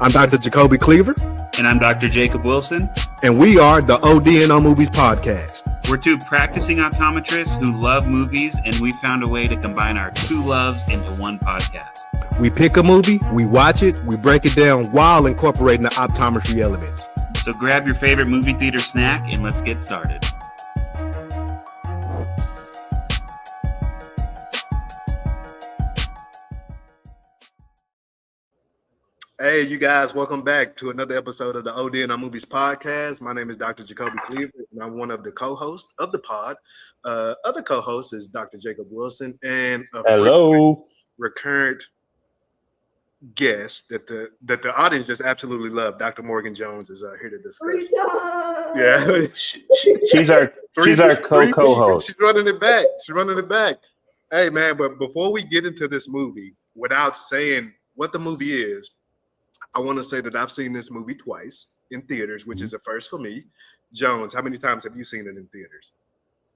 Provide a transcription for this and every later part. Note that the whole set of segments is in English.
I'm Dr. Jacobi Cleaver. And I'm Dr. Jacob Wilson. And we are the OD'ing on Movies podcast. We're two practicing optometrists who love movies, and we found a way to combine our two loves into one podcast. We pick a movie, we watch it, we break it down while incorporating the optometry elements. So grab your favorite movie theater snack and let's get started. Hey, you guys, welcome back to another episode of the OD'ing on Movies podcast. My name is Dr. Jacobi Cleaver, and I'm one of the co-hosts of the pod. Other co-host is Dr. Jacob Wilson, and a recurrent guest that the audience just absolutely love. Dr. Morgan Jones is here to discuss. Yeah, she's our co-host. She's running it back. Hey, man, but before we get into this movie, without saying what the movie is, I want to say that I've seen this movie twice in theaters, which is a first for me. Jones, how many times have you seen it in theaters?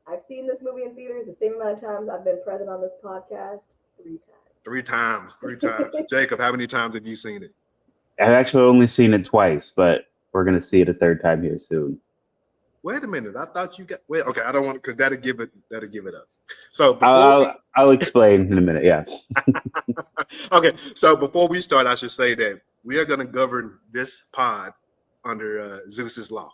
I've seen this movie in theaters the same amount of times I've been present on this podcast. 3 times. Three times. Jacob, how many times have you seen it? I've actually only seen it twice, but we're going to see it a third time here soon. Wait a minute. I thought you got... Wait, okay, I don't want... Because that'll give it up. So I'll explain in a minute, yeah. Okay, so before we start, I should say that we are going to govern this pod under Zeus's law.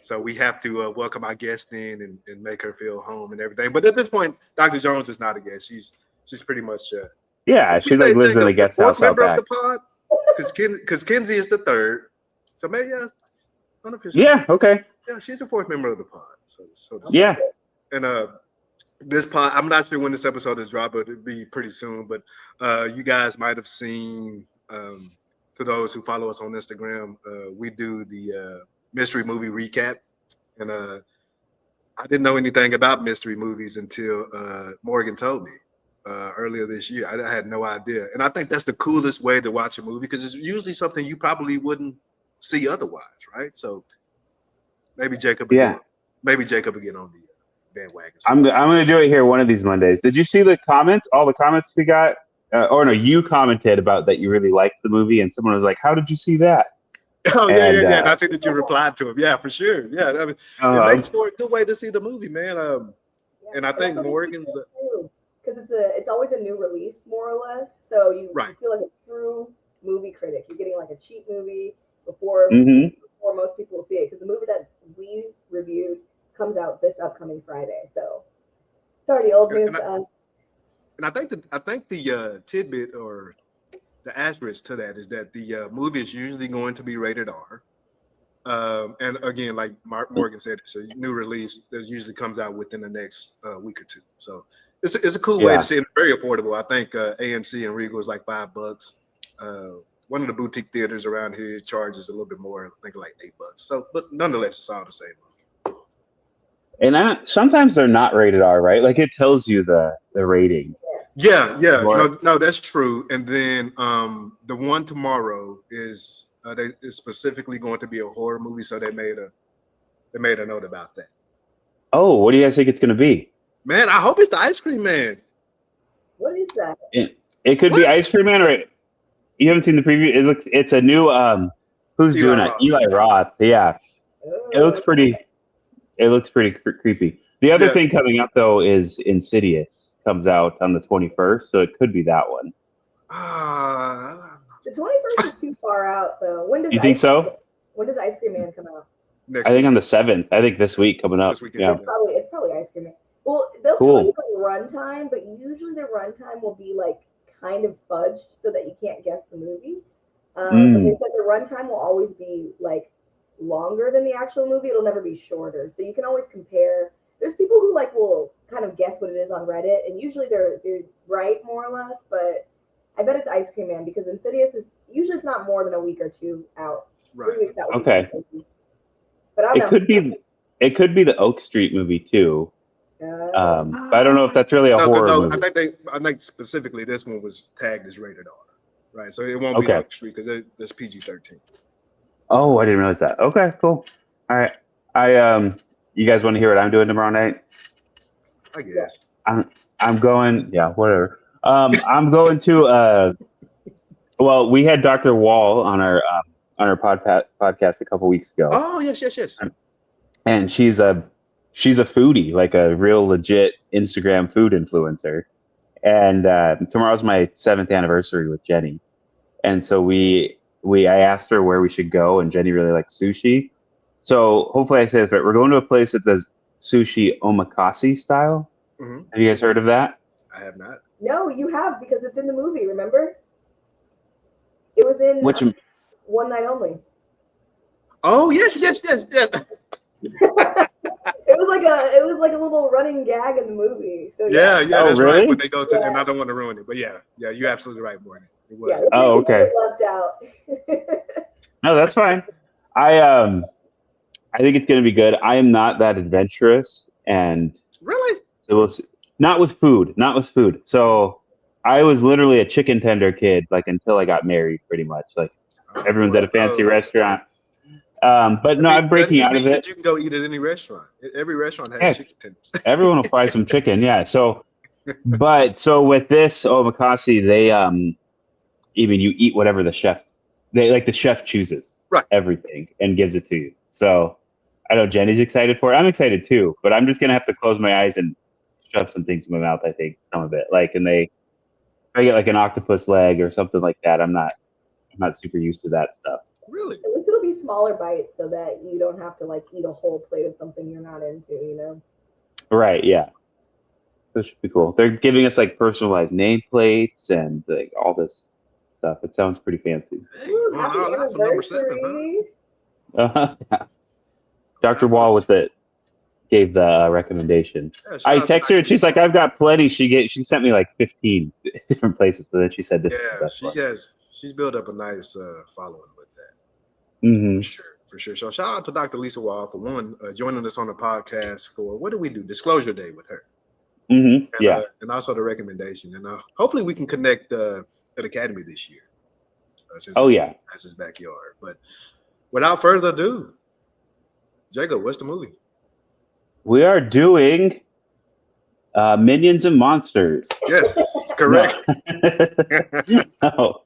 So we have to welcome our guest in and make her feel home and everything. But at this point, Dr. Jones is not a guest. She's pretty much... yeah, she lives in a guest house out back. Of the pod? Because Kenzie is the third. So maybe, unofficially. Yeah, okay. Yeah, she's the fourth member of the pod. So yeah. And this pod, I'm not sure when this episode is dropped, but it'll be pretty soon. But you guys might have seen... to those who follow us on Instagram, we do the mystery movie recap. And I didn't know anything about mystery movies until Morgan told me earlier this year. I had no idea. And I think that's the coolest way to watch a movie because it's usually something you probably wouldn't see otherwise, right? So maybe Jacob will get on the bandwagon. I'm going to do it here one of these Mondays. Did you see the comments? All the comments we got? You commented about that you really liked the movie, and someone was like, "How did you see that?" Oh, yeah. I see that you replied to him. Yeah, for sure. Yeah, I mean, it makes for a good way to see the movie, man. And I think Morgan's because it's always a new release, more or less. So you feel like a true movie critic. You're getting like a cheap movie before most people will see it. Because the movie that we reviewed comes out this upcoming Friday, so it's already old news to us. And I think the tidbit or the asterisk to that is that the movie is usually going to be rated R. And again, like Morgan said, it's a new release that usually comes out within the next week or two. So it's a cool way to see it. Very affordable. I think AMC and Regal is like $5. One of the boutique theaters around here charges a little bit more. I think like $8. So, but nonetheless, it's all the same. And sometimes they're not rated R, right? Like it tells you the rating. Yeah. No, that's true. And then the one tomorrow is specifically going to be a horror movie, so they made a note about that. Oh, what do you guys think it's going to be? Man, I hope it's the Ice Cream Man. What is that? It could be Ice Cream Man, or you haven't seen the preview. It's a new who's doing it? Eli Roth. Yeah, it looks pretty. It looks pretty creepy. The other thing coming up though is Insidious. Comes out on the 21st, so it could be that one. The 21st is too far out, though. When does you think so? When does Ice Cream Man come out? I think on the 7th. I think this week coming up. It's probably Ice Cream Man. Well, they'll tell you the runtime, but usually the runtime will be like kind of fudged so that you can't guess the movie. But they said the runtime will always be like longer than the actual movie. It'll never be shorter, so you can always compare. There's people who will kind of guess what it is on Reddit, and usually they're right more or less. But I bet it's Ice Cream Man because Insidious is usually it's not more than a week or two out. Right. 3 weeks out. Okay. But it could be the Oak Street movie too. But I don't know if that's really a horror movie. I think specifically this one was tagged as rated R, right? So it won't be Oak Street because that's PG-13. Oh, I didn't realize that. Okay, cool. All right, you guys want to hear what I'm doing tomorrow night? I guess. I'm going. Yeah, whatever. I'm going to Well, we had Dr. Wall on our podcast a couple weeks ago. Oh yes. And she's a foodie, like a real legit Instagram food influencer. And tomorrow's my 7th anniversary with Jenny, and so I asked her where we should go, and Jenny really likes sushi. So hopefully I say this right. We're going to a place that does sushi omakase style. Mm-hmm. Have you guys heard of that? I have not. No, you have, because it's in the movie. Remember? It was in One Night Only. Oh yes. It was like a little running gag in the movie. So Yeah, that's really? right. When they go to, and I don't want to ruin it, but yeah, you're absolutely right, Morgan. It was. Yeah, oh, okay. Left out. No, that's fine. I think it's going to be good. I am not that adventurous, and Really? so we'll see. Not with food. So I was literally a chicken tender kid, like until I got married, pretty much. Like everyone's at a fancy restaurant. But no, I'm breaking out of it. That you can go eat at any restaurant. Every restaurant has chicken tenders. Everyone will fry some chicken, yeah. So with this omakase, they even you eat whatever the chef chooses, right, everything and gives it to you. So I know Jenny's excited for it. I'm excited too, but I'm just gonna have to close my eyes and shove some things in my mouth. I think some of it, if I get like an octopus leg or something like that, I'm not super used to that stuff. Really? At least it'll be smaller bites so that you don't have to like eat a whole plate of something you're not into, you know? Right, yeah. So it should be cool. They're giving us like personalized nameplates and like all this stuff. It sounds pretty fancy. Ooh, happy that's number 7, anniversary. Yeah. Dr. Wall gave the recommation. Yeah, I texted her and she's like, I've got plenty. She sent me like 15 different places, but then she said this. Yeah, she's built up a nice following with that. Mm-hmm. For sure. So shout out to Dr. Lisa Wall for joining us on the podcast for, what do we do? Disclosure Day with her. Mm-hmm. And, and also the recommendation. And hopefully we can connect at Academy this year. Since that's his backyard. But without further ado, Jacob, what's the movie? We are doing Minions and Monsters. Yes, correct. No,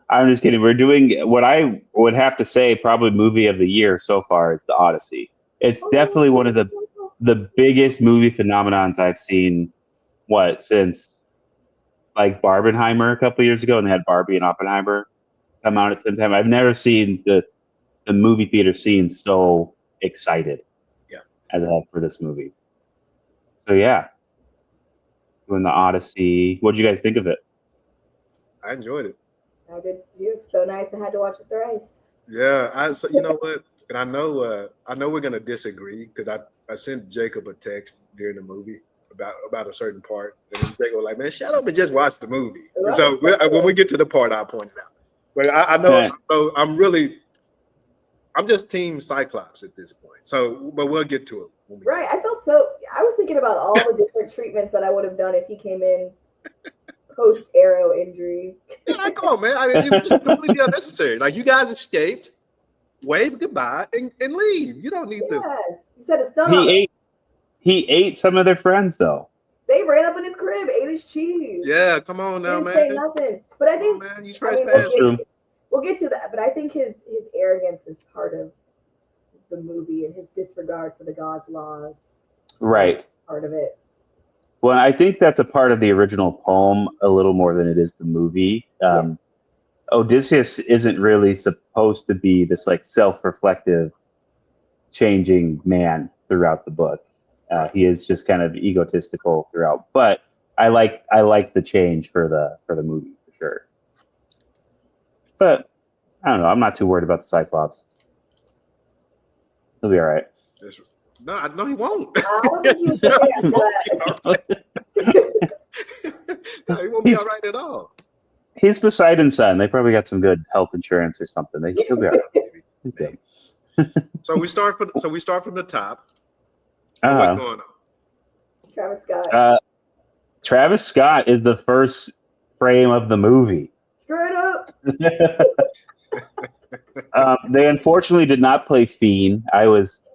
I'm just kidding. We're doing what I would have to say probably movie of the year so far is the Odyssey. It's definitely one of the biggest movie phenomenons I've seen, since like Barbenheimer a couple years ago, and they had Barbie and Oppenheimer come out at the same time. I've never seen the movie theater scene so excited as I have for this movie. So yeah, doing the Odyssey. What did you guys think of it? I enjoyed it. I did too. So nice. I had to watch it thrice. Yeah, you know what? And I know we're gonna disagree because I sent Jacob a text during the movie about a certain part, and then Jacob was like, "Man, shut up and just watch the movie." Right. So when we get to the part, I'll point it out. But I know I'm just team Cyclops at this point. So, but we'll get to it. Right. I was thinking about all the different treatments that I would have done if he came in post arrow injury. Yeah, come on, man. I mean, it was just completely unnecessary. Like, you guys escaped, wave goodbye, and leave. You don't need to. You said it's done. He ate some of their friends though. They ran up in his crib, ate his cheese. Yeah, come on now, didn't man. say nothing. But I think you trespassed. We'll get to that, but I think his arrogance is part of the movie, and his disregard for the gods' laws. Right. Part of it. Well, I think that's a part of the original poem a little more than it is the movie. Odysseus isn't really supposed to be this like self-reflective, changing man throughout the book. He is just kind of egotistical throughout. But I like the change for the movie for sure. But I don't know. I'm not too worried about the Cyclops. He'll be all right. No, he won't. I don't think he was No, he won't be all right at all. He's Poseidon's son. They probably got some good health insurance or something. He'll be all right. So we start from the top. Uh-huh. What's going on? Travis Scott. Travis Scott is the first frame of the movie. Straight up. They unfortunately did not play Fiend. I was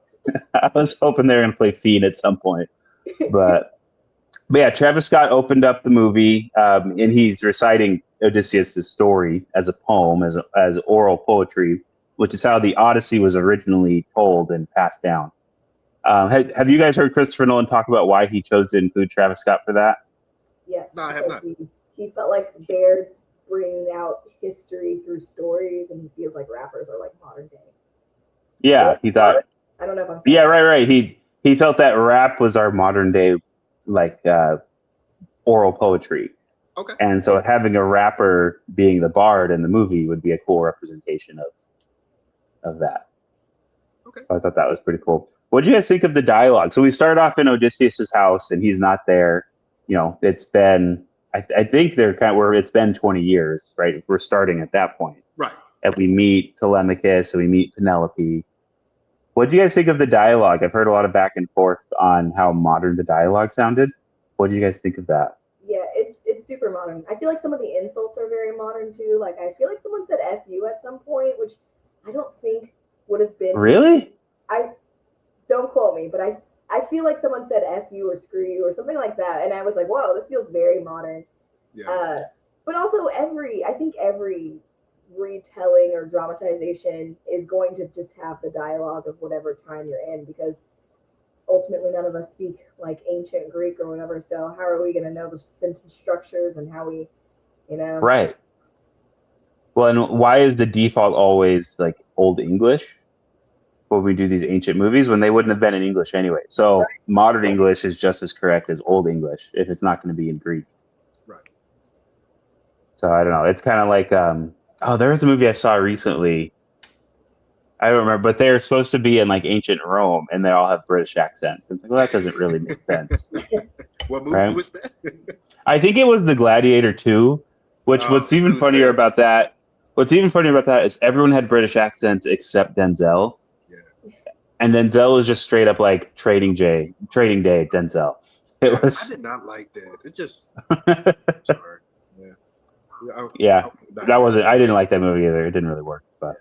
hoping they were going to play Fiend at some point, but But yeah, Travis Scott opened up the movie, and he's reciting Odysseus' story as a poem, as oral poetry, which is how the Odyssey was originally told and passed down. Have you guys heard Christopher Nolan talk about why he chose to include Travis Scott for that? Yes, No, I have not. He felt like Baird's bringing out history through stories, and he feels like rappers are like modern day. Yeah, he thought. I don't know if I'm. Yeah, right. He felt that rap was our modern day, like oral poetry. Okay. And so having a rapper being the bard in the movie would be a cool representation of that. Okay. So I thought that was pretty cool. What do you guys think of the dialogue? So we start off in Odysseus' house, and he's not there. You know, it's been, I think they're kind of where it's been 20 years, right? We're starting at that point. Right. And we meet Telemachus, and we meet Penelope. What do you guys think of the dialogue? I've heard a lot of back and forth on how modern the dialogue sounded. What do you guys think of that? Yeah, it's super modern. I feel like some of the insults are very modern too. Like I feel like someone said "F you" at some point, which I don't think would have been. Really? I don't quote me, but I feel like someone said "F you" or "screw you" or something like that, and I was like, "Whoa, this feels very modern." Yeah. But also I think every retelling or dramatization is going to just have the dialogue of whatever time you're in, because ultimately none of us speak like ancient Greek or whatever, so how are we going to know the sentence structures and how we, Right. Well, and why is the default always like Old English when we do these ancient movies, when they wouldn't have been in English anyway? So modern English is just as correct as Old English if it's not going to be in Greek. Right. So I don't know. It's kind of like there was a movie I saw recently. I don't remember, but they're supposed to be in like ancient Rome, and they all have British accents. It's like, well, that doesn't really make sense. What movie was that? I think it was The Gladiator 2. What's even funnier about that? What's even funnier about that is everyone had British accents except Denzel. Yeah. And Denzel was just straight up like Trading Day Denzel. I did not like that. It just sorry. I didn't like that movie either. It didn't really work, but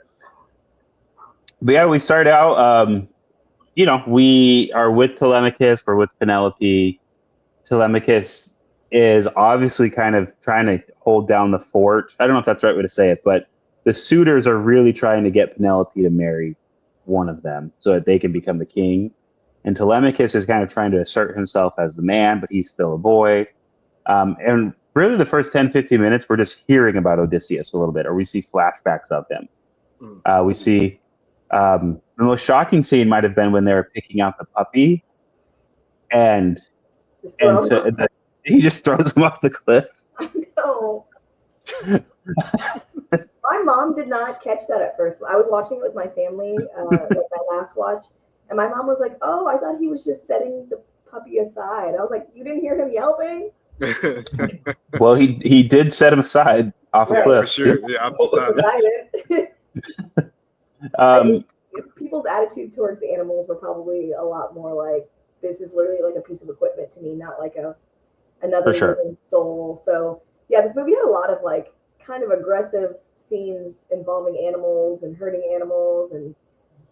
yeah, we start out, we are with Telemachus, we're with Penelope. Telemachus is obviously kind of trying to hold down the fort. I don't know if that's the right way to say it, but the suitors are really trying to get Penelope to marry one of them so that they can become the king. And Telemachus is kind of trying to assert himself as the man, but he's still a boy. And really the first 10, 15 minutes, we're just hearing about Odysseus a little bit, or we see flashbacks of him. We see the most shocking scene might have been when they were picking out the puppy, and he just throws him off the cliff. I know. My mom did not catch that at first. I was watching it with my family, like my last watch, and my mom was like, "Oh, I thought he was just setting the puppy aside." I was like, "You didn't hear him yelping?" Well, he did set him aside off a cliff. For sure. Yeah, off the side. People's attitude towards animals were probably a lot more like, this is literally like a piece of equipment to me, not like another living soul. So yeah, this movie had a lot of like kind of aggressive scenes involving animals and hurting animals, and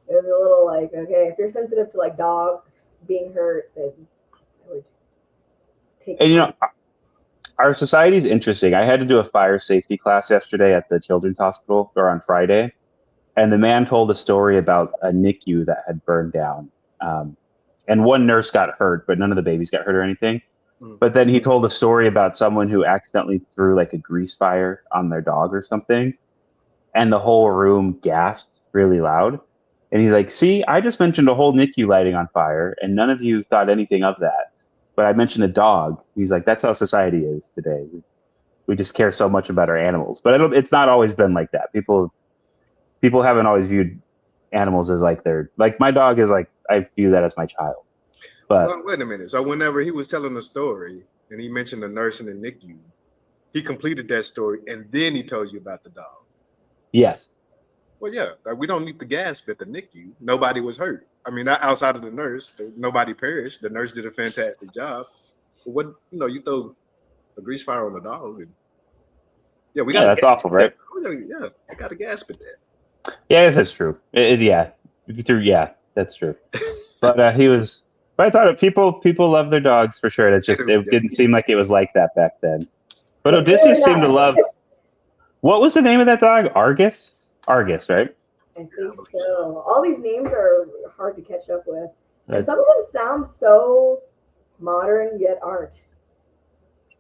it was a little like, okay, if you're sensitive to like dogs being hurt, then I would take. And our society is interesting. I had to do a fire safety class yesterday at the Children's Hospital, or on Friday, and the man told a story about a NICU that had burned down. And one nurse got hurt, but none of the babies got hurt or anything. But then he told a story about someone who accidentally threw like a grease fire on their dog or something, and the whole room gasped really loud. And he's like, "See, I just mentioned a whole NICU lighting on fire, and none of you thought anything of that. But I mentioned a dog." He's like, "That's how society is today. We just care so much about our animals." But it's not always been like that. People haven't always viewed animals as like my dog is like, I view that as my child. But well, wait a minute. So whenever he was telling the story and he mentioned the nurse in the NICU, he completed that story and then he told you about the dog. Yes. Well, yeah, like we don't need the gasp at the NICU. Nobody was hurt. I mean, outside of the nurse, nobody perished. The nurse did a fantastic job. But what, you throw a grease fire on the dog. And, that's awful, right? Yeah, I got to gasp at that. Yeah, that's true. That's true. But he was But I thought people love their dogs for sure. It didn't seem like it was like that back then. But Odysseus seemed to love. What was the name of that dog? Argus, right? I think so. All these names are hard to catch up with, and some of them sound so modern yet aren't.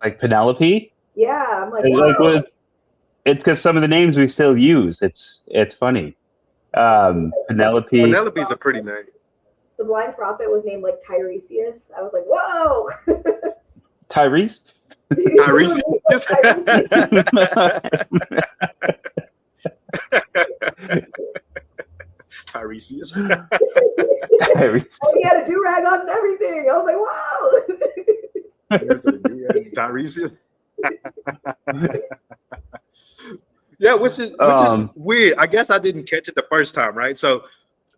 Like Penelope. Yeah, I'm like, wow. It's because some of the names we still use. It's funny. Penelope. Penelope's a pretty name. The blind prophet was named like Tiresias. I was like, whoa. Tyrese. Tiresias. Tiresias. He had a do-rag on and everything. I was like, wow. Tiresias. Yeah, which is weird. I guess I didn't catch it the first time, right? So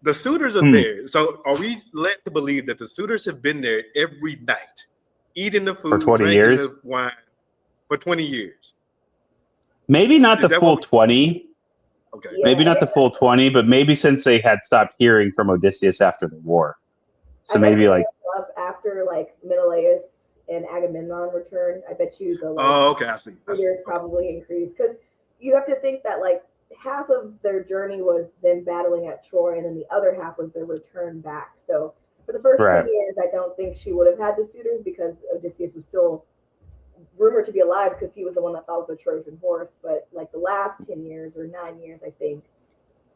the suitors are there. So are we led to believe that the suitors have been there every night, eating the food, for 20 drinking years? the wine for 20 years? Maybe not the full 20. Okay. Yeah. Maybe not the full 20, but maybe since they had stopped hearing from Odysseus after the war. So maybe like after like Menelaus and Agamemnon returned, I bet you the I see. probably increased, because you have to think that like half of their journey was them battling at Troy, and then the other half was their return back. So for the first 10 years, I don't think she would have had the suitors, because Odysseus was still rumored to be alive, because he was the one that thought of the Trojan horse. But like the last 10 years or 9 years, I think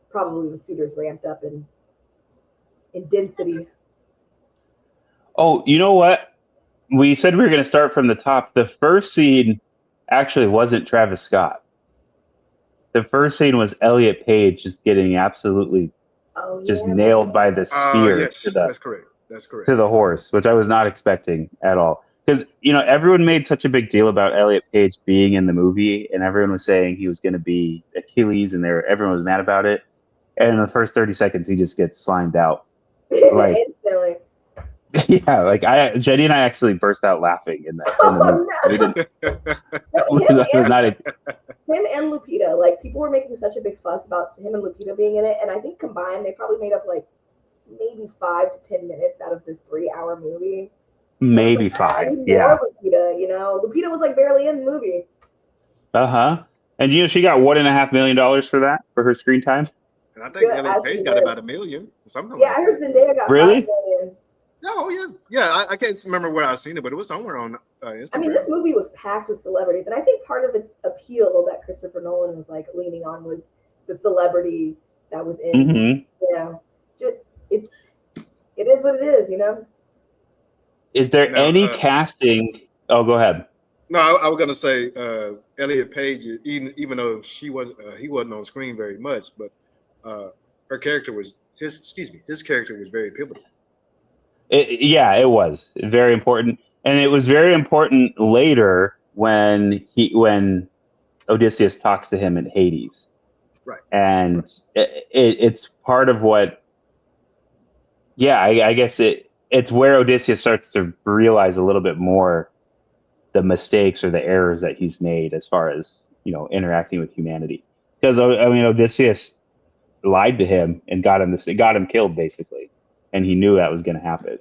probably the suitors ramped up in density. Oh, you know what? We said we were going to start from the top. The first scene actually wasn't Travis Scott. The first scene was Elliot Page just getting absolutely just nailed by the spear. Yes, that's correct. That's correct. To the horse, which I was not expecting at all. Because, everyone made such a big deal about Elliot Page being in the movie, and everyone was saying he was going to be Achilles, and everyone was mad about it. And in the first 30 seconds, he just gets slimed out. Like, instantly. Yeah, like Jenny and I actually burst out laughing in that. Him and Lupita, like people were making such a big fuss about him and Lupita being in it, and I think combined they probably made up like maybe 5 to 10 minutes out of this 3-hour movie. Maybe 5, yeah. Lupita, Lupita was like barely in the movie. And she got $1.5 million for that, for her screen time. And I think Elliot Page got about $1 million, something. Yeah, I heard Zendaya got $5 million. Oh yeah. I can't remember where I've seen it, but it was somewhere on Instagram. I mean, this movie was packed with celebrities, and I think part of its appeal that Christopher Nolan was like leaning on was the celebrity that was in. It is what it is, Is there any casting? Oh, go ahead. No, I was gonna say Elliot Page, even though he wasn't on screen very much, but his character was very pivotal. It was very important, and it was very important later when Odysseus talks to him in Hades, right? And it's part of what. Yeah, I guess it's where Odysseus starts to realize a little bit more the mistakes or the errors that he's made as far as interacting with humanity. Because Odysseus lied to him and got him killed basically. And he knew that was going to happen.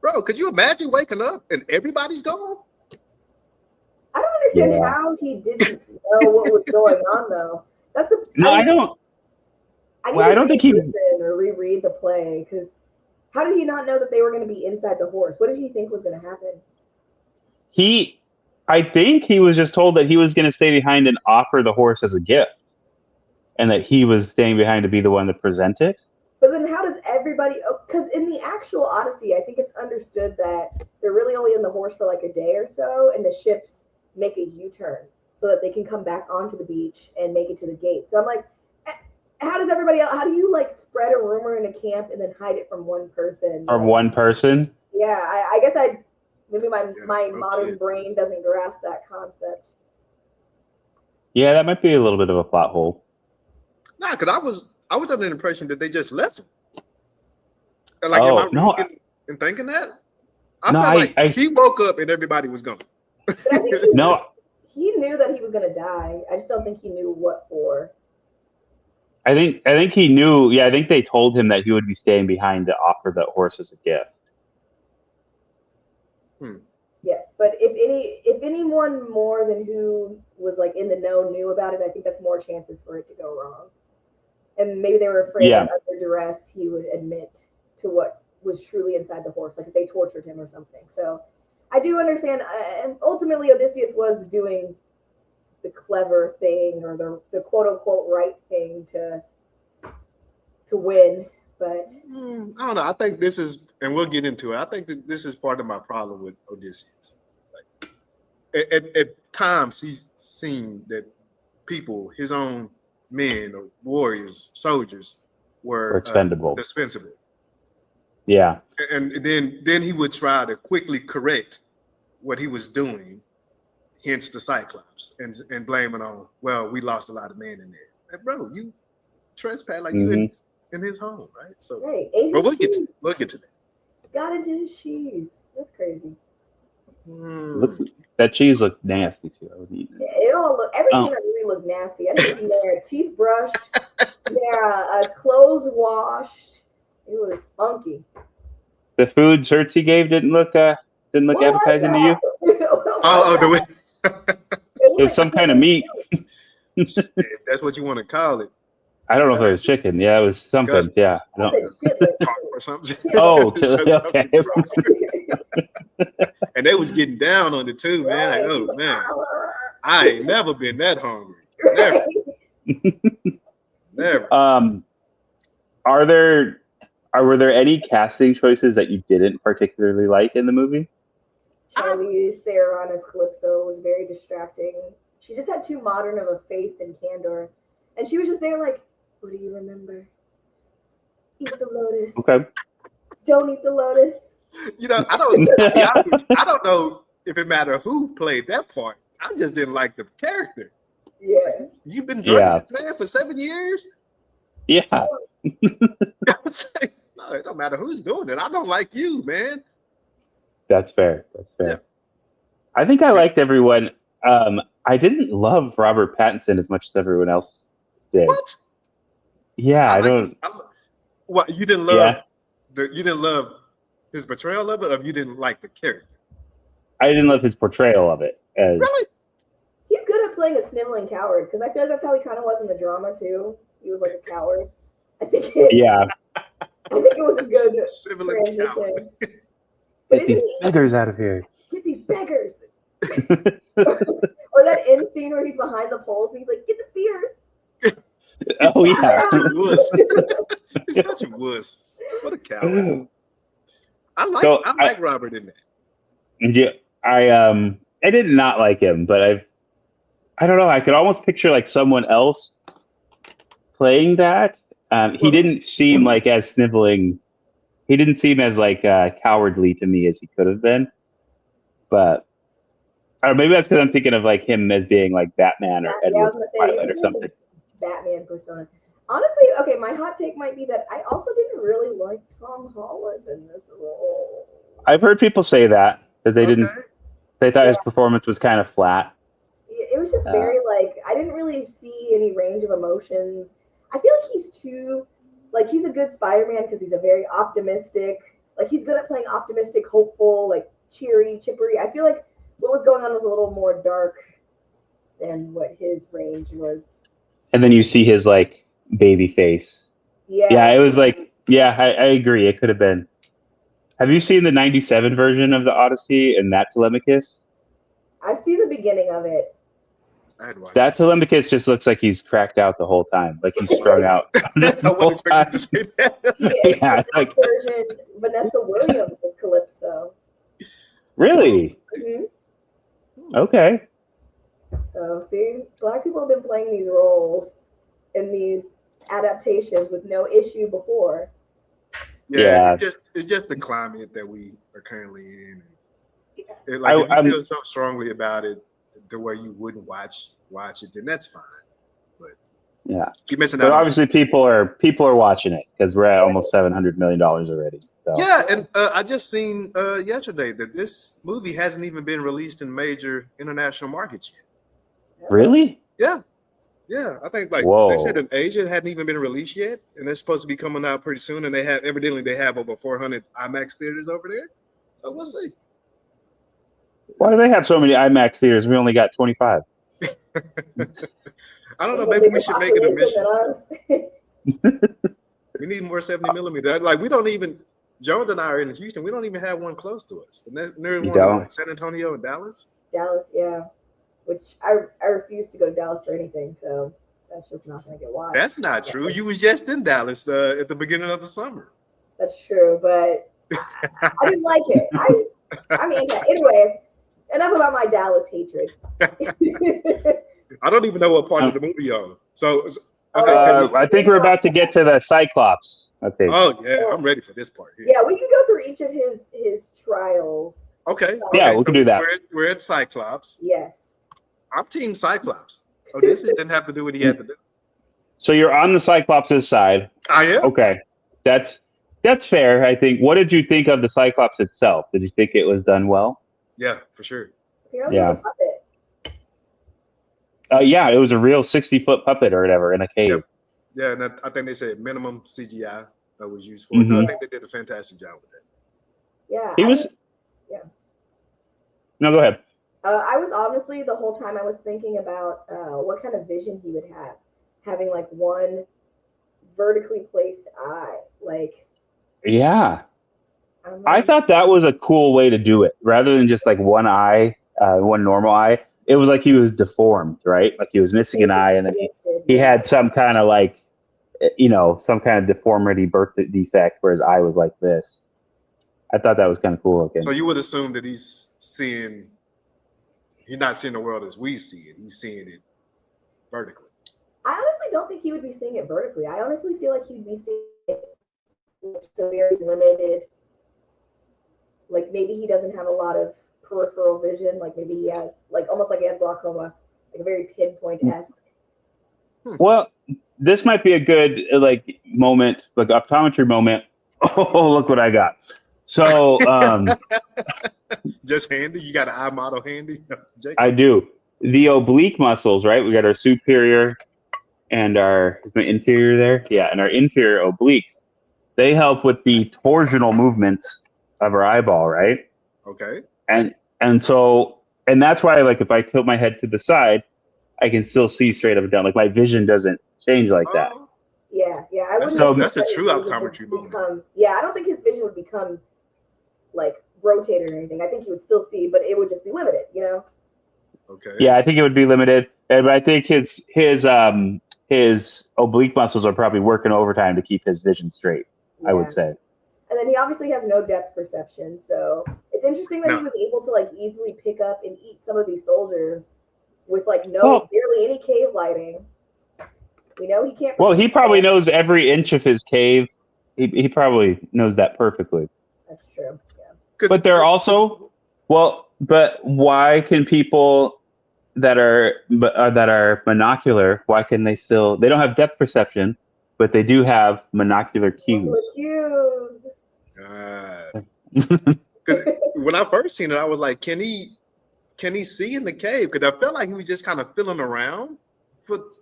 Bro, could you imagine waking up and everybody's gone? I don't understand how he didn't know what was going on, though. I don't think he or reread the play, because how did he not know that they were going to be inside the horse? What did he think was going to happen? I think he was just told that he was going to stay behind and offer the horse as a gift, and that he was staying behind to be the one to present it. But then how does everybody, because in the actual Odyssey, I think it's understood that they're really only in the horse for like a day or so, and the ships make a U-turn so that they can come back onto the beach and make it to the gate. So I'm like, how does everybody else, how do you like spread a rumor in a camp and then hide it from one person? From one person? Yeah, I guess maybe my modern brain doesn't grasp that concept. Yeah, that might be a little bit of a plot hole. Nah, because I was under the impression that they just left him. Like, am I wrong in thinking that? I felt like he woke up and everybody was gone. He knew that he was going to die. I just don't think he knew what for. I think he knew. Yeah, I think they told him that he would be staying behind to offer the horse as a gift. Yes, but if anyone more than who was like in the know knew about it, I think that's more chances for it to go wrong. And maybe they were afraid that under duress he would admit to what was truly inside the horse, like if they tortured him or something. So I do understand. Ultimately, Odysseus was doing the clever thing or the quote unquote right thing to win. But I don't know. I think this is, and we'll get into it. I think that this is part of my problem with Odysseus. Like, at times, he's seen that people, his own men or warriors, soldiers, were expendable, dispensable. Yeah, and then he would try to quickly correct what he was doing, hence the Cyclops, and blame it on, well, we lost a lot of men in there. Like, bro, you trespass like you in his home, right? So, right. But we'll get to that. Got into his cheese. That's crazy. That cheese looked nasty too. I would eat it. It all looked, everything that really looked nasty. I didn't their teeth brushed, clothes washed. It was funky. The food Cersei gave didn't look appetizing to you. The way it was some kind of meat. If that's what you want to call it. I don't know if it was chicken. Yeah, it was something. Disgusting. Yeah, I don't. Or something. Oh, okay. And they was getting down on it too, man. Like, oh man, I ain't never been that hungry. Never. Were there any casting choices that you didn't particularly like in the movie? Charlize Theron as Calypso was very distracting. She just had too modern of a face and candor, and she was just there like, "What do you remember? Eat the lotus. Okay. Don't eat the lotus." You know, I don't know if it mattered who played that part. I just didn't like the character. Yeah. You've been drunk, man, for 7 years? Yeah. I'm saying, no, it don't matter who's doing it. I don't like you, man. That's fair. Yeah. I think I liked everyone. I didn't love Robert Pattinson as much as everyone else did. What? Yeah, I don't. What, you didn't love? You didn't love his portrayal of it, or you didn't like the character? I didn't love his portrayal of it. Really? He's good at playing a sniveling coward, because I feel like that's how he kind of was in the drama too. He was like a coward. I think it was a good transition. Get these beggars out of here. Get these beggars. Or that end scene where he's behind the poles and he's like, "Get the spears." Oh yeah. He's such a wuss. What a coward. I like Robert in that. Yeah, I did not like him, but I don't know. I could almost picture like someone else playing that. He didn't seem like as sniveling. He didn't seem as like cowardly to me as he could have been. But I don't know, maybe that's because I'm thinking of like him as being like Batman or Edward Twilight or something. Batman persona. Honestly, okay, my hot take might be that I also didn't really like Tom Holland in this role. I've heard people say that they didn't. They thought his performance was kind of flat. It was just very like, I didn't really see any range of emotions. I feel like he's too, like, he's a good Spider-Man because he's a very optimistic, like he's good at playing optimistic, hopeful, like cheery, chippery. I feel like what was going on was a little more dark than what his range was. And then you see his like baby face. Yeah, it was like, I agree. It could have been. Have you seen the 97 version of the Odyssey and that Telemachus? I've seen the beginning of it. That Telemachus just looks like he's cracked out the whole time. Like he's strung out. I wasn't expecting to say that. Yeah, like version, Vanessa Williams is Calypso. Really? Mm-hmm. Okay. So, see, Black people have been playing these roles in these adaptations with no issue before. Yeah. It's just the climate that we are currently in. If you feel so strongly about it, to where you wouldn't watch it, then that's fine. But keep missing out. But obviously, people are watching it because we're at almost $700 million already. So. Yeah, and I just seen yesterday that this movie hasn't even been released in major international markets yet. Really? Yeah. I think they said in Asia it hadn't even been released yet, and it's supposed to be coming out pretty soon. And they have over 400 IMAX theaters over there. So we'll see. Why do they have so many IMAX theaters? We only got 25. I don't know. Maybe we should make it a mission. We need more 70 millimeter. Like we don't even. Jones and I are in Houston. We don't even have one close to us. And there's one in like San Antonio and Dallas. Dallas, yeah. Which I refuse to go to Dallas for anything. So that's just not going to get watched. That's not true. You was just in Dallas at the beginning of the summer. That's true, but I didn't like it. I mean, anyways, enough about my Dallas hatred. I don't even know what part of the movie you're on. So I think we're about to get to the Cyclops. I think. Oh yeah, I'm ready for this part. Yeah, we can go through each of his trials. Okay. Yeah, we can do that. We're at Cyclops. Yes. I'm team Cyclops. Odysseus didn't have to do what he had to do. So you're on the Cyclops' side. I am. Okay, that's fair. I think. What did you think of the Cyclops itself? Did you think it was done well? Yeah, for sure. Yeah. Yeah, it was a real 60-foot puppet or whatever in a cave. Yep. Yeah, and I think they said minimum CGI that was used for it. No, I think they did a fantastic job with that. Yeah. He was. Yeah. No, go ahead. I was honestly, the whole time I was thinking about what kind of vision he would have, having like one vertically placed eye. Like. Yeah. I thought that was a cool way to do it. Rather than just like one eye, one normal eye, it was like he was deformed, right? Like he was missing an eye, and then he had some kind of like, some kind of deformity, birth defect, where his eye was like this. I thought that was kind of cool looking. So you would assume that he's not seeing the world as we see it. He's seeing it vertically. I honestly don't think he would be seeing it vertically. I honestly feel like he'd be seeing it so very limited. Like maybe he doesn't have a lot of peripheral vision. Like maybe he has almost like he has glaucoma, like a very pinpoint-esque. Well, this might be a good moment, like optometry moment. Oh, look what I got. So just handy. You got an eye model handy? I do. The oblique muscles, right? We got our superior and our inferior there. Yeah, and our inferior obliques. They help with the torsional movements of our eyeball, right? Okay. And that's why, like, if I tilt my head to the side, I can still see straight up and down. Like my vision doesn't change like that. Yeah. That's a true optometry moment. Yeah, I don't think his vision would become like rotated or anything. I think he would still see, but it would just be limited, Okay. Yeah, I think it would be limited, but I think his oblique muscles are probably working overtime to keep his vision straight. Yeah. I would say. And then he obviously has no depth perception, so it's interesting that he was able to like easily pick up and eat some of these soldiers with like barely any cave lighting. We know he can't. Well, he probably knows every inch of his cave. He probably knows that perfectly. That's true. Yeah. But they're also but why can people that are monocular? Why can they still? They don't have depth perception, but they do have monocular cues. When I first seen it, I was like, can he see in the cave? Because I felt like he was just kind of feeling around,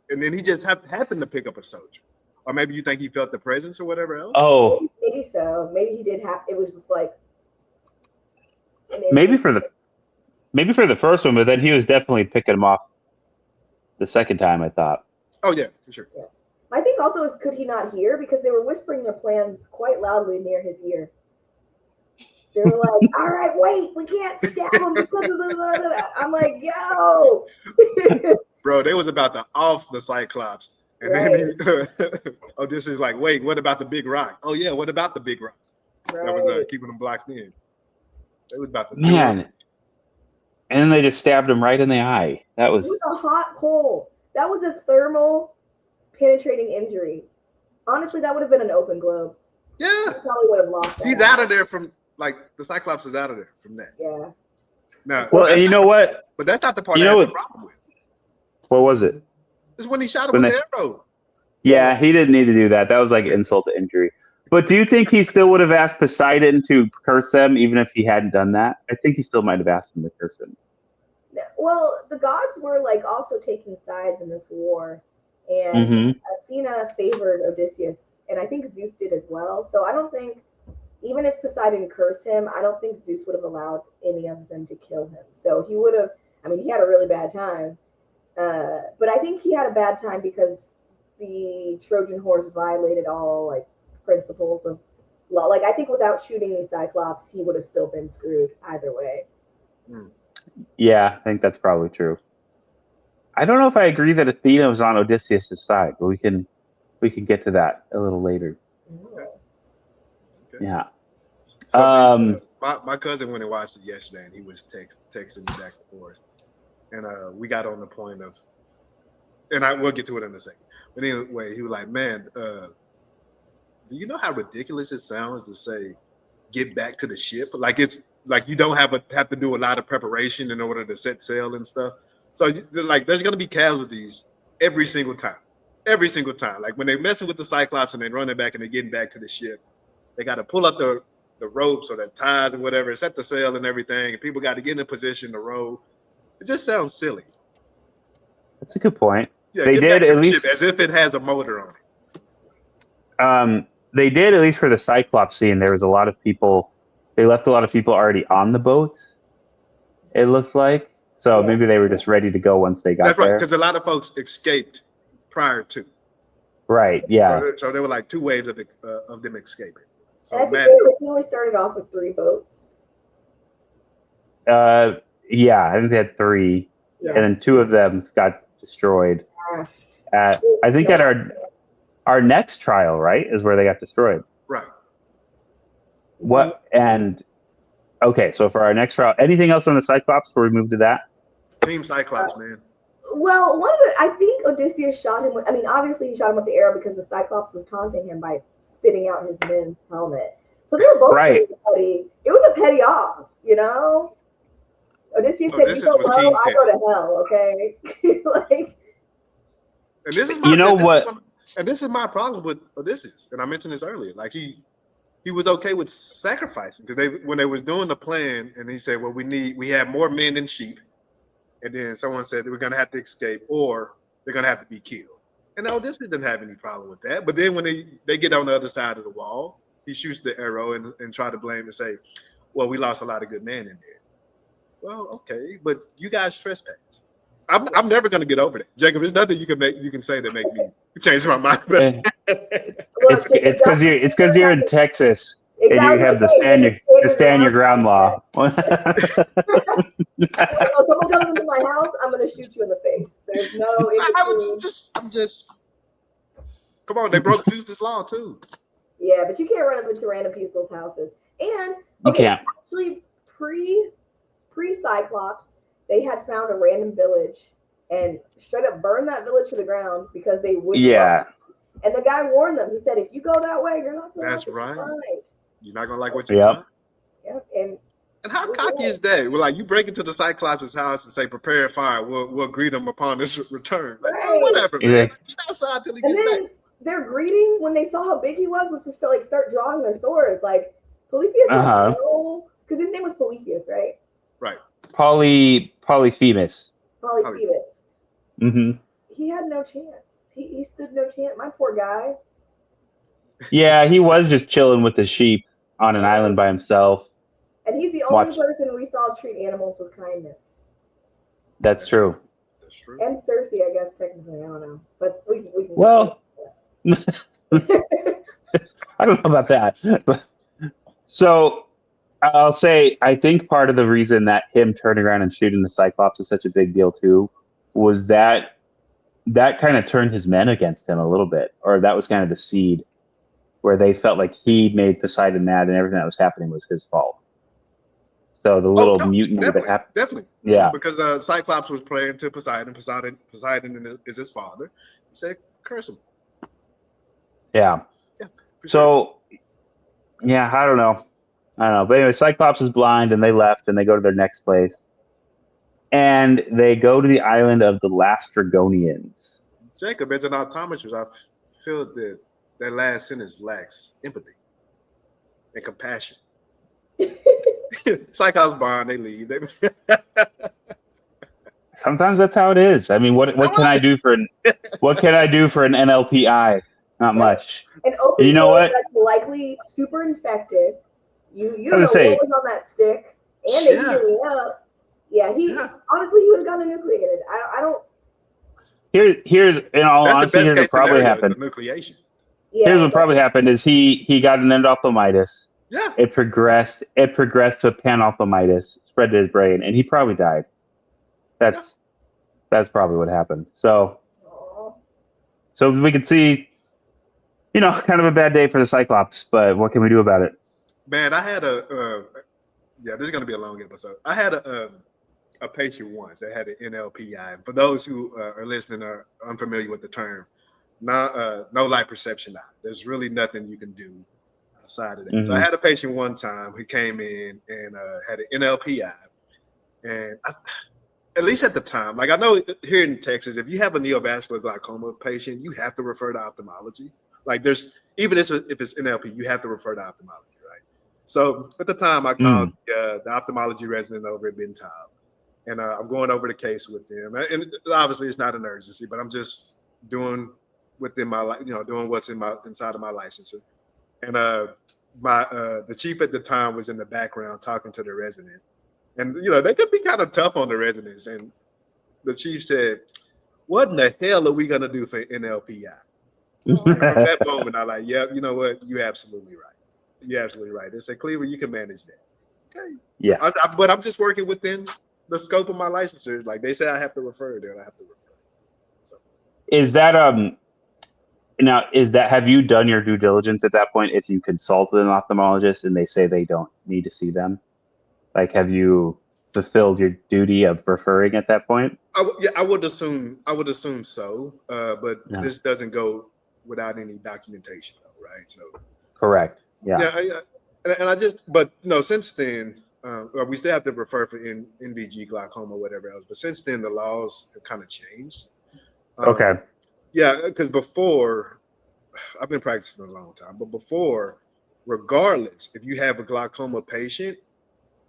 and then he just happened to pick up a soldier. Or maybe you think he felt the presence or whatever else? Oh, maybe so. Maybe he did have. It was just like maybe for the first one, but then he was definitely picking him off the second time. I thought. Oh yeah, for sure. Yeah. My thing also is, could he not hear? Because they were whispering their plans quite loudly near his ear. They were like, "All right, wait, we can't stab him because of the." I'm like, "Yo, bro, they was about to off the Cyclops, and then Odysseus was like, "Wait, what about the big rock? Oh yeah, what about the big rock?" Right. That was keeping them blocked in. They was about to and then they just stabbed him right in the eye. That was a hot coal. That was a thermal penetrating injury. Honestly, that would have been an open globe. Yeah, I probably would have lost that. He's out of there from. Like the Cyclops is out of there from that. Yeah. No. Well, and you know what? But that's not the part I had the problem with. What was it? It's when he shot him with the arrow. Yeah, he didn't need to do that. That was like insult to injury. But do you think he still would have asked Poseidon to curse them, even if he hadn't done that? I think he still might have asked him to curse him. Well, the gods were like also taking sides in this war, and Athena favored Odysseus, and I think Zeus did as well. So I don't think. even if Poseidon cursed him, I don't think Zeus would have allowed any of them to kill him. So he would have, I mean, he had a really bad time. But I think he had a bad time because the Trojan horse violated all like principles of law. Like I think without shooting the Cyclops, he would have still been screwed either way. Yeah, I think that's probably true. I don't know if I agree that Athena was on Odysseus' side, but we can get to that a little later. Okay. Yeah. So my cousin went and watched it yesterday, and he was texting me back and forth, and we got on the point of, and we'll get to it in a second. But anyway, he was like, "Man, do you know how ridiculous it sounds to say get back to the ship? Like it's like you don't have to do a lot of preparation in order to set sail and stuff. So like there's gonna be casualties every single time. Every single time. Like when they're messing with the Cyclops and they're running back and they're getting back to the ship, they got to pull up the ropes or the ties and whatever, set the sail and everything, and people got to get in a position to row. It just sounds silly. That's a good point. Yeah, they did at least as if it has a motor on it. They did at least for the Cyclops scene. There was a lot of people. They left a lot of people already on the boats. It looked like so maybe they were just ready to go once they got there. That's right, because a lot of folks escaped prior to. Right. Yeah. So there were like two waves of them escaping. So I think they originally started off with 3 boats. Yeah, I think they had 3, and then 2 of them got destroyed. I think at our next trial, right, is where they got destroyed. Right. What and okay, so for our next trial, anything else on the Cyclops before we move to that? Team Cyclops, man. Well, I think Odysseus shot him with, I mean, obviously he shot him with the arrow because the Cyclops was taunting him by spitting out his men's helmet. So they were both right. Petty. It was a petty off, you know? Odysseus said, you go low, I go to hell, okay? Like, and this is this is my problem with Odysseus, and I mentioned this earlier. Like he was okay with sacrificing because when they was doing the plan, and he said, well, we have more men than sheep. And then someone said that we're going to have to escape or they're going to have to be killed. And Odysseus didn't have any problem with that. But then when they get on the other side of the wall, he shoots the arrow and try to blame and say, well, we lost a lot of good men in there. Well, okay, but you guys trespass. I'm never going to get over that. Jacob, there's nothing you can say that make me change my mind. It's because you're in Texas. Exactly. And you have the stand your ground law. If someone comes into my house, I'm going to shoot you in the face. There's no. I'm just. Come on, they broke Zeus's law too. Yeah, but you can't run up into random people's houses. And you can't. Actually, pre Cyclops, they had found a random village and straight up burned that village to the ground because they wouldn't. Yeah. And the guy warned them. He said, "If you go that way, you're not going to." That's right. You're not gonna like what you find. Yep. And how cocky is that? Well, like you break into the Cyclops' house and say, "Prepare fire. We'll greet him upon his return." Like, oh, whatever, man. Like, get outside till he gets back. Their greeting when they saw how big he was to still start drawing their swords. Like Polyphemus, because his name was Polyphemus, right? Right. Polyphemus. Polyphemus. Mm-hmm. He had no chance. He stood no chance. My poor guy. Yeah, he was just chilling with the sheep on an island by himself. And he's the only person we saw treat animals with kindness. That's true. That's true. And Circe, I guess, technically. I don't know. But we can well, I don't know about that. But, so I'll say, I think part of the reason that him turning around and shooting the Cyclops is such a big deal, too, was that kind of turned his men against him a little bit. Or that was kind of the seed where they felt like he made Poseidon mad and everything that was happening was his fault. So the little mutiny that happened. Definitely. Yeah. Because Cyclops was praying to Poseidon. Poseidon is his father. He said, curse him. Yeah. Yeah. So, yeah, I don't know. But anyway, Cyclops is blind and they left and they go to their next place. And they go to the island of the Lastrygonians. Jacob, as an optometrist, I feel that last sentence lacks empathy and compassion. Cyclops bond, they leave. Sometimes that's how it is. I mean, what can I do for an NLPI? Not much. And you know what? That's likely super infected You don't know what was on that stick, and they heated me up. Yeah, honestly he would have gotten enucleated. I don't. Here's in all That's honesty, the best here's case what probably scenario, happened. Enucleation. Yeah, here's what probably happened is he got an endophthalmitis. Yeah. It progressed to a panophthalmitis, spread to his brain, and he probably died. That's probably what happened. So we could see, kind of a bad day for the Cyclops, but what can we do about it? Man, I had this is gonna be a long episode. I had a patient once that had an NLPI. And for those who are listening are unfamiliar with the term, no light perception eye. There's really nothing you can do outside of that. So I had a patient one time who came in and had an NLPI, and at least at the time, like I know here in Texas, if you have a neovascular glaucoma patient, you have to refer to ophthalmology. Like there's even if it's NLP, you have to refer to ophthalmology, right? So at the time, I called the ophthalmology resident over at Benton, and I'm going over the case with them. And obviously, it's not an urgency, but I'm just doing within my, doing what's inside of my licensure. And the chief at the time was in the background talking to the resident. And, they could be kind of tough on the residents. And the chief said, "What in the hell are we going to do for NLPI?" And from that moment, I'm like, yeah, you know what? You're absolutely right. You're absolutely right. They said, "Cleaver, you can manage that." Okay. Yeah. But I'm just working within the scope of my licensure. Like they say I have to refer there, and I have to refer. So. Is that have you done your due diligence at that point if you consulted an ophthalmologist and they say they don't need to see them? Like, have you fulfilled your duty of referring at that point? I would assume so. But this doesn't go without any documentation, though, right? So correct. Yeah. And since then, we still have to refer for NVG, glaucoma, whatever else. But since then, the laws have kind of changed. Okay. Yeah, because before, I've been practicing a long time, but before, regardless, if you have a glaucoma patient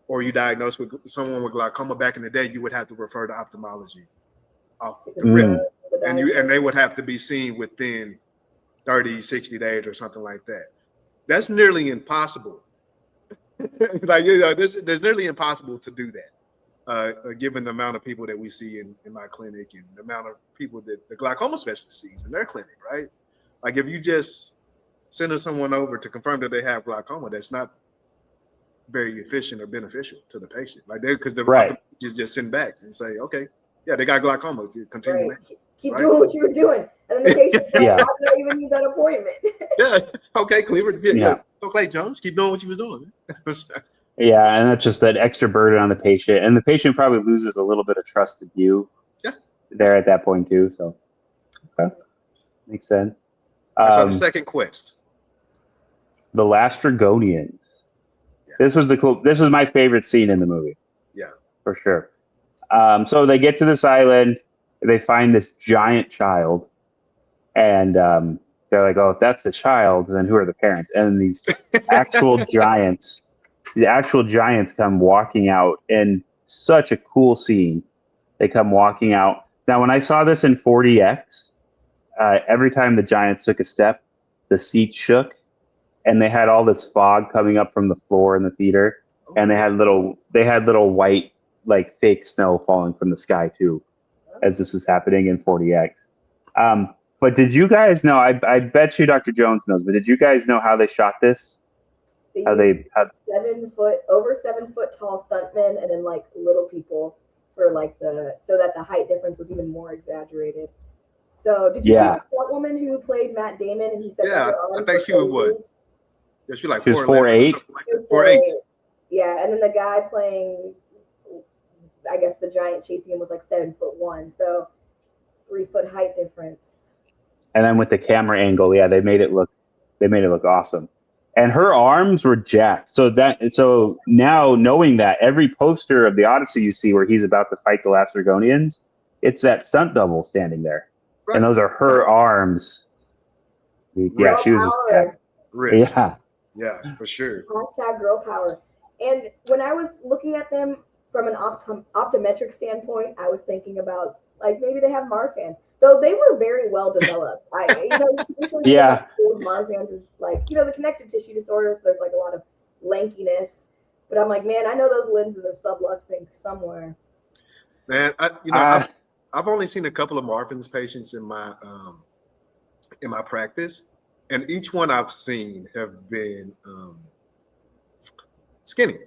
or you diagnose with someone with glaucoma back in the day, you would have to refer to ophthalmology off the rip. And they would have to be seen within 30, 60 days or something like that. That's nearly impossible. There's nearly impossible to do that, given the amount of people that we see in my clinic and the amount of people that the glaucoma specialist sees in their clinic, right? Like if you just send someone over to confirm that they have glaucoma, that's not very efficient or beneficial to the patient. Like because the just send back and say, okay, yeah, they got glaucoma. Continue. Right. Keep doing what you were doing, and then the patient's like, "Why did I even need that appointment?" Yeah. Okay, Cleaver. Yeah. Okay, Jones, keep doing what you was doing. Yeah, and that's just that extra burden on the patient, and the patient probably loses a little bit of trust in you. Yeah. There at that point too. So, okay, makes sense. So the second quest, the Last Dragonians. Yeah. This was my favorite scene in the movie. Yeah, for sure. So they get to this island. They find this giant child, and they're like, "Oh, if that's the child, then who are the parents?" And these actual giants, come walking out in such a cool scene. They come walking out. Now, when I saw this in 4DX, every time the giants took a step, the seat shook, and they had all this fog coming up from the floor in the theater, and they had little white, like fake snow falling from the sky too, as this was happening in 4DX. But did you guys know? I bet you Dr. Jones knows. But did you guys know how they shot this? Over 7 foot tall stuntmen, and then like little people for like so that the height difference was even more exaggerated. So did you see that woman who played Matt Damon and he said, "Yeah, I think she would." Yeah, she like 4'8". 4'8". Yeah, and then the guy playing, I guess the giant chasing him was like 7'1", so 3 foot height difference. And then with the camera angle, they made it look awesome. And her arms were jacked. So now knowing that, every poster of the Odyssey you see where he's about to fight the Last Dragonians, it's that stunt double standing there. Right. And those are her arms. Yeah, she was just jacked. Yeah. Yeah, for sure. Hashtag girl power. And when I was looking at them from an optometric standpoint, I was thinking about like maybe they have Marfans, though they were very well developed. Usually Marfans is like the connective tissue disorders. So there's like a lot of lankiness. But I'm like, man, I know those lenses are subluxing somewhere. Man, I've only seen a couple of Marfan's patients in my practice, and each one I've seen have been skinny.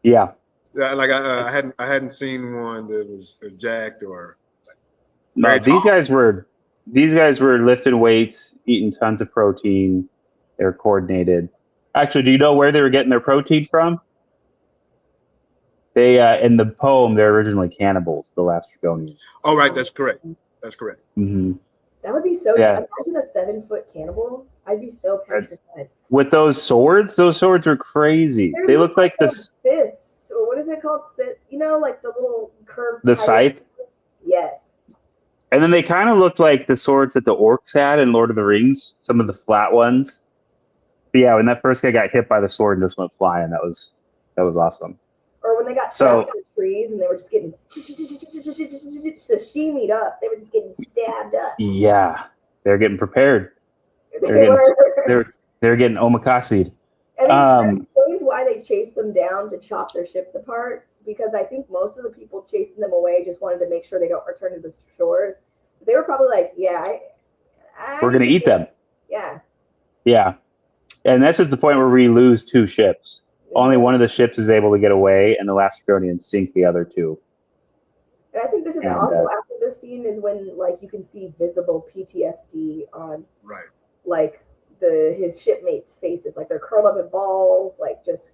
Yeah. Like I hadn't seen one that was jacked or. No, these guys were lifting weights, eating tons of protein. They're coordinated. Actually, do you know where they were getting their protein from? They in the poem, they're originally cannibals, the Lastrygonians. Oh, right, that's correct. That's correct. Mm-hmm. That would be so. Yeah. Imagine a 7-foot cannibal. I'd be so petrified. With those swords were crazy. They look like this. Fists, or what is it called? You know, like the little curved. The scythe. Yes. And then they kind of looked like the swords that the orcs had in Lord of the Rings, some of the flat ones. But yeah, when that first guy got hit by the sword and just went flying, that was awesome. Or when they got trapped in the trees and they were just getting sashimied up. They were just getting stabbed up. Yeah. They're getting prepared. They're getting omakasi'd. And that explains why they chased them down to chop their ships apart. Because I think most of the people chasing them away just wanted to make sure they don't return to the shores. But they were probably like, yeah, we're going to eat them. Yeah. Yeah. And that's just the point where we lose 2 ships. Yeah. Only one of the ships is able to get away, and the Lastrygonians sink the other 2. And I think this is also after this scene is when, like, you can see visible PTSD on, like, his shipmates' faces. Like, they're curled up in balls, like, just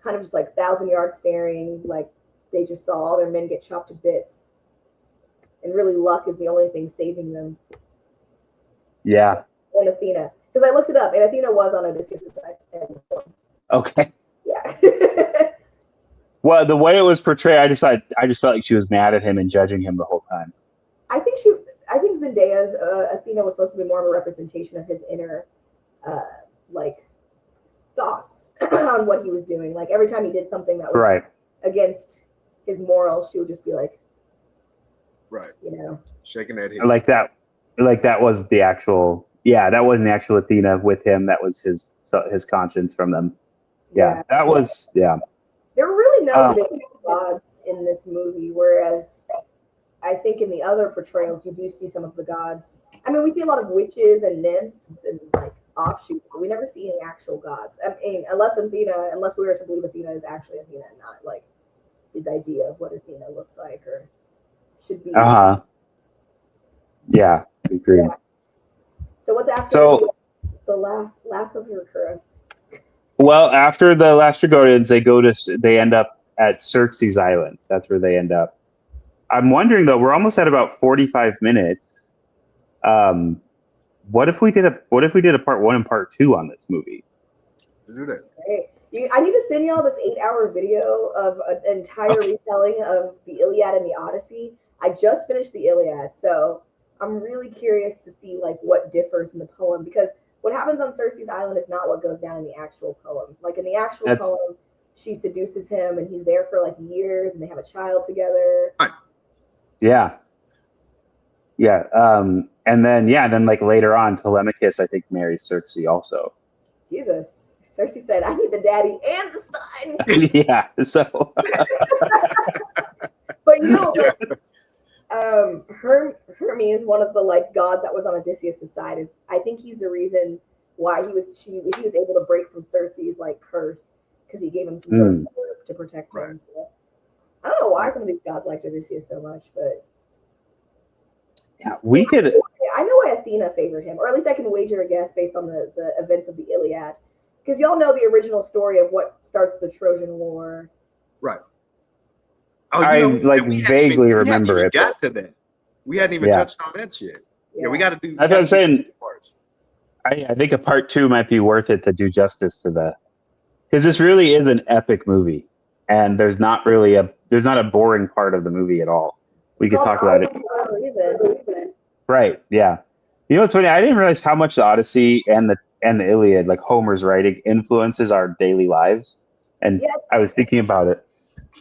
kind of just like 1,000-yard staring, like they just saw all their men get chopped to bits. And really luck is the only thing saving them. Yeah. And Athena. Because I looked it up, and Athena was on Odysseus' side. Okay. Yeah. Well, the way it was portrayed, I just felt like she was mad at him and judging him the whole time. I think Zendaya's Athena was supposed to be more of a representation of his inner, like, thoughts on what he was doing. Like every time he did something that was against his morals, she would just be like, you know, shaking that head. Like that was the actual. Yeah, that wasn't the actual Athena with him. That was his conscience from them. Yeah, that was. Yeah. There were really no big gods in this movie, whereas I think in the other portrayals you do see some of the gods. I mean, we see a lot of witches and nymphs and like offshoots, but we never see any actual gods. I mean, unless we were to believe Athena is actually Athena and not like his idea of what Athena looks like or should be. Yeah, agreed. Yeah. So what's after the last of your curse? Well, after the Lastrygonians, they end up at Xerxes Island. That's where they end up. I'm wondering though, we're almost at about 45 minutes. What if we did a part 1 and part 2 on this movie? Let's do that. Great. I need to send y'all this 8-hour video of an entire retelling of the Iliad and the Odyssey. I just finished the Iliad, so I'm really curious to see like what differs in the poem, because what happens on Xerxes Island is not what goes down in the actual poem. Like in the actual poem, she seduces him and he's there for like years and they have a child together. Yeah. Yeah. And then like later on, Telemachus, I think, marries Xerxes also. Jesus. Xerxes said, I need the daddy and the son. Yeah. So. But you know, Hermes, one of the like gods that was on Odysseus' side, is I think he's the reason why he was able to break from Circe's like curse, because he gave him some sort of herb to protect him. So, I don't know why some of these gods liked Odysseus so much, but yeah, we could. I know why Athena favored him, or at least I can wager a guess based on the events of the Iliad, because y'all know the original story of what starts the Trojan War, right? Oh, I vaguely remember it. Got to that. We hadn't even touched on that shit. Yeah, we got to do. That's what I'm saying. I think a part 2 might be worth it to do justice to because this really is an epic movie, and there's not a boring part of the movie at all. We could talk about it. Right. Yeah. You know what's funny? I didn't realize how much the Odyssey and the Iliad, like Homer's writing, influences our daily lives. And I was thinking about it.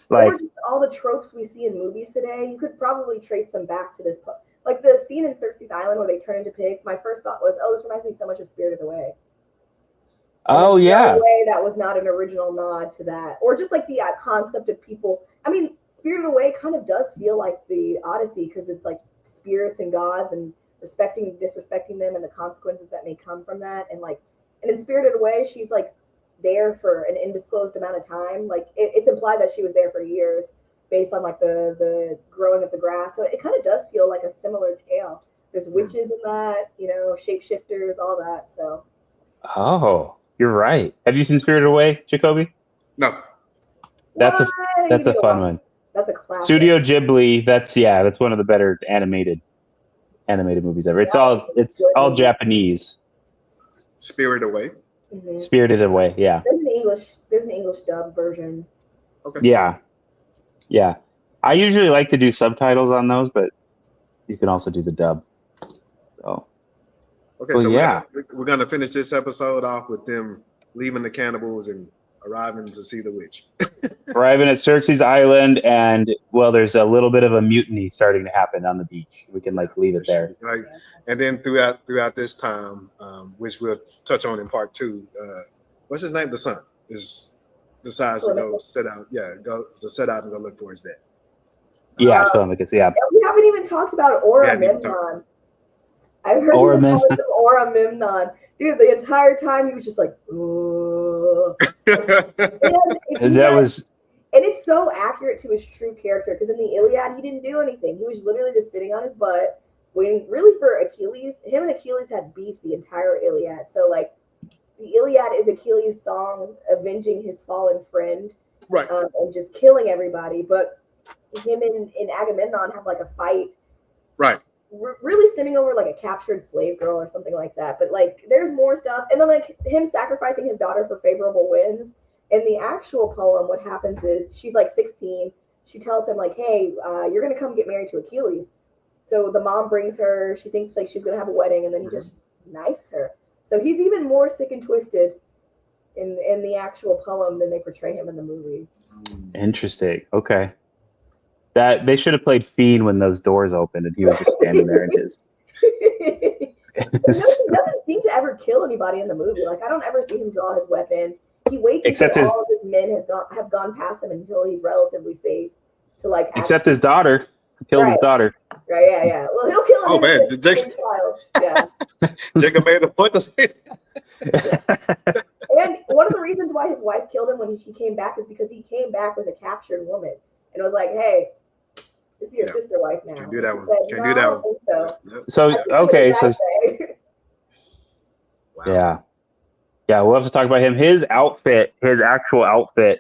Like all the tropes we see in movies today, you could probably trace them back to this. Like the scene in Xerxes Island where they turn into pigs. My first thought was, "Oh, this reminds me so much of Spirited Away." Oh yeah. No way that was not an original nod to that, or just like the concept of people. I mean, Spirited Away kind of does feel like the Odyssey because it's like spirits and gods and disrespecting them and the consequences that may come from that. And in Spirited Away, she's like there for an undisclosed amount of time. Like it's implied that she was there for years based on like the growing of the grass. So it kind of does feel like a similar tale. There's witches in that, shapeshifters, all that. So. Oh, you're right. Have you seen Spirited Away, Jacobi? No. That's a fun one. That's a classic. Studio Ghibli. That's one of the better animated movies ever. It's all Japanese. Spirited Away. Mm-hmm. Spirited Away. Yeah. There's an English dub version. Okay. Yeah. I usually like to do subtitles on those, but you can also do the dub. So. Okay, well, so yeah. we're gonna finish this episode off with them leaving the cannibals and arriving to see the witch. Arriving at Xerxes Island, and there's a little bit of a mutiny starting to happen on the beach. We can leave it there. And then throughout this time, which we'll touch on in part 2, what's his name? The son decides to go set out. Yeah, set out and go look for his dad. Yeah, Telemachus. Yeah. We haven't even talked about Agamemnon. I've heard Agamemnon. Dude, the entire time he was just like, ooh. And it's so accurate to his true character because in the Iliad, he didn't do anything. He was literally just sitting on his butt, waiting really for Achilles. Him and Achilles had beef the entire Iliad. So, the Iliad is Achilles' song avenging his fallen friend. Right. And just killing everybody. But him and Agamemnon have, a fight. Right. Really stemming over, a captured slave girl or something like that. But, there's more stuff. And then, him sacrificing his daughter for favorable winds. In the actual poem, what happens is she's 16. She tells him hey, you're going to come get married to Achilles. So the mom brings her. She thinks she's going to have a wedding, and then he just knifes her. So he's even more sick and twisted in the actual poem than they portray him in the movie. Interesting. Okay. That they should have played Fiend when those doors opened, and he was just standing there in his. He doesn't seem to ever kill anybody in the movie. I don't ever see him draw his weapon. He waits until all of his men have gone past him until he's relatively safe to Except his daughter. He killed his daughter. Right, yeah. Well, he'll kill him. Oh man, Jacob made a point to say that. And one of the reasons why his wife killed him when he came back is because he came back with a captured woman and it was hey, this is your sister wife now. Can't do that one. Said, Can't do that one. So okay, so wow. Yeah, we'll have to talk about him. His actual outfit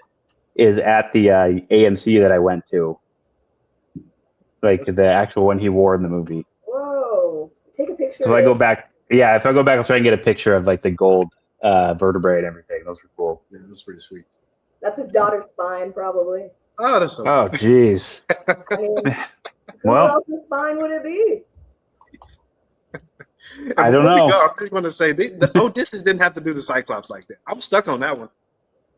is at the AMC that I went to. The actual one he wore in the movie. Whoa. Take a picture. So if I go back, I'll try and get a picture of the gold vertebrae and everything. Those were cool. Yeah, that's pretty sweet. That's his daughter's spine, probably. Oh, that's so cool. Oh, jeez. I mean, who else's spine would it be? I don't know. I'm just going to say the Odysseus didn't have to do the Cyclops like that. I'm stuck on that one.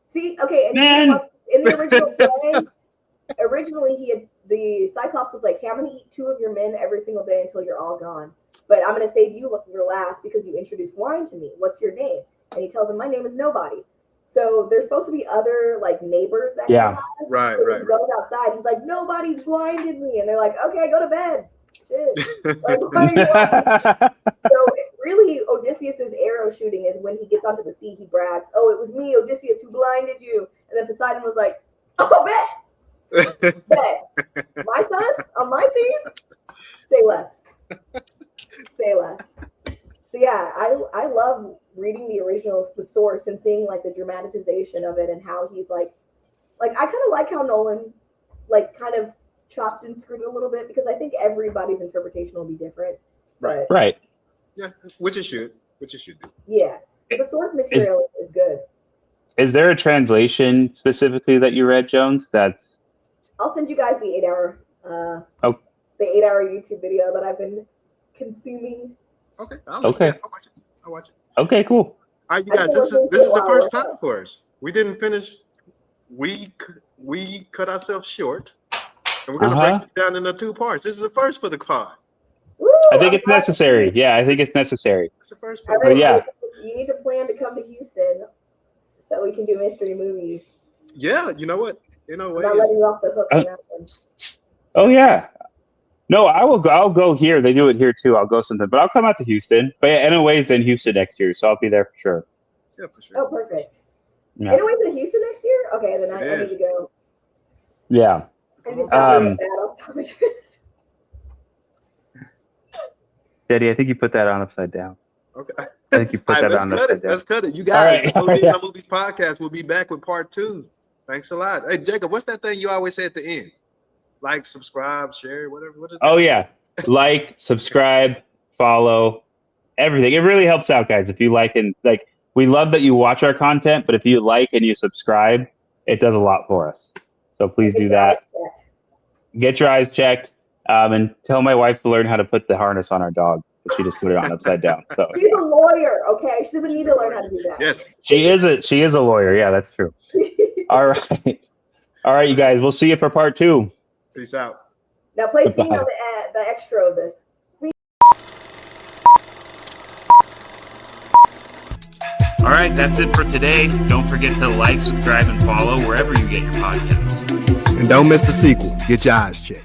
See, okay, and in the original play, originally the Cyclops was hey, I'm going to eat 2 of your men every single day until you're all gone. But I'm going to save you your last because you introduced wine to me. What's your name? And he tells him, my name is Nobody. So there's supposed to be other Neighbors that he has. Right. He goes outside. He's like, nobody's blinded me. And they're like, okay, go to bed. So really Odysseus's arrow shooting is when he gets onto the sea, he brags, oh, it was me, Odysseus, who blinded you. And then Poseidon was like, oh, bet. My son on my seas, say less. So yeah, I love reading the originals, the source, and seeing the dramatization of it and how he's I kind of like how Nolan kind of chopped and screwed it a little bit because I think everybody's interpretation will be different. Right. Yeah, which it should do. Yeah, the source material is good. Is there a translation specifically that you read, Jones? I'll send you guys the 8-hour the 8-hour YouTube video that I've been consuming. Okay. I'll watch it. Okay, cool. All right, you guys, this is the first time for us. We didn't finish. We cut ourselves short, and we're gonna break this down into 2 parts. This is the first for the pod. Woo, I think it's necessary. Yeah, I think it's necessary. It's the first. But yeah, you need to plan to come to Houston so we can do mystery movies. Yeah, you know what? In a way, I'm not letting you off the hook on that one. Oh yeah. No, I will go. I'll go here. They do it here too. I'll go sometime, but I'll come out to Houston. But yeah, NOA's in Houston next year, so I'll be there for sure. yeah, for sure. Oh, perfect. Yeah. NOA's in Houston next year? Okay, then I need to go. Yeah. I just got a bad optometrist. Daddy, I think you put that on upside down. Okay. I think you put that on upside down. Let's cut it. You guys, All right. the OD'ing Movies podcast will be back with part 2. Thanks a lot. Hey, Jacob, what's that thing you always say at the end? Like, subscribe, share, whatever. What is that? Oh yeah, like, subscribe, follow, everything. It really helps out, guys. If you like and like, we love that you watch our content, but if you like and you subscribe, it does a lot for us. So please do that. Get your eyes checked, and tell my wife to learn how to put the harness on our dog. She just put it on upside down. So she's a lawyer, okay? She doesn't need to learn how to do that. Yes, she is a lawyer. Yeah, that's true. All right, you guys. We'll see you for part 2. peace out. Now play Goodbye. Fiend on the extra of this. All right, that's it for today. Don't forget to like, subscribe, and follow wherever you get your podcasts. And don't miss the sequel. Get your eyes checked.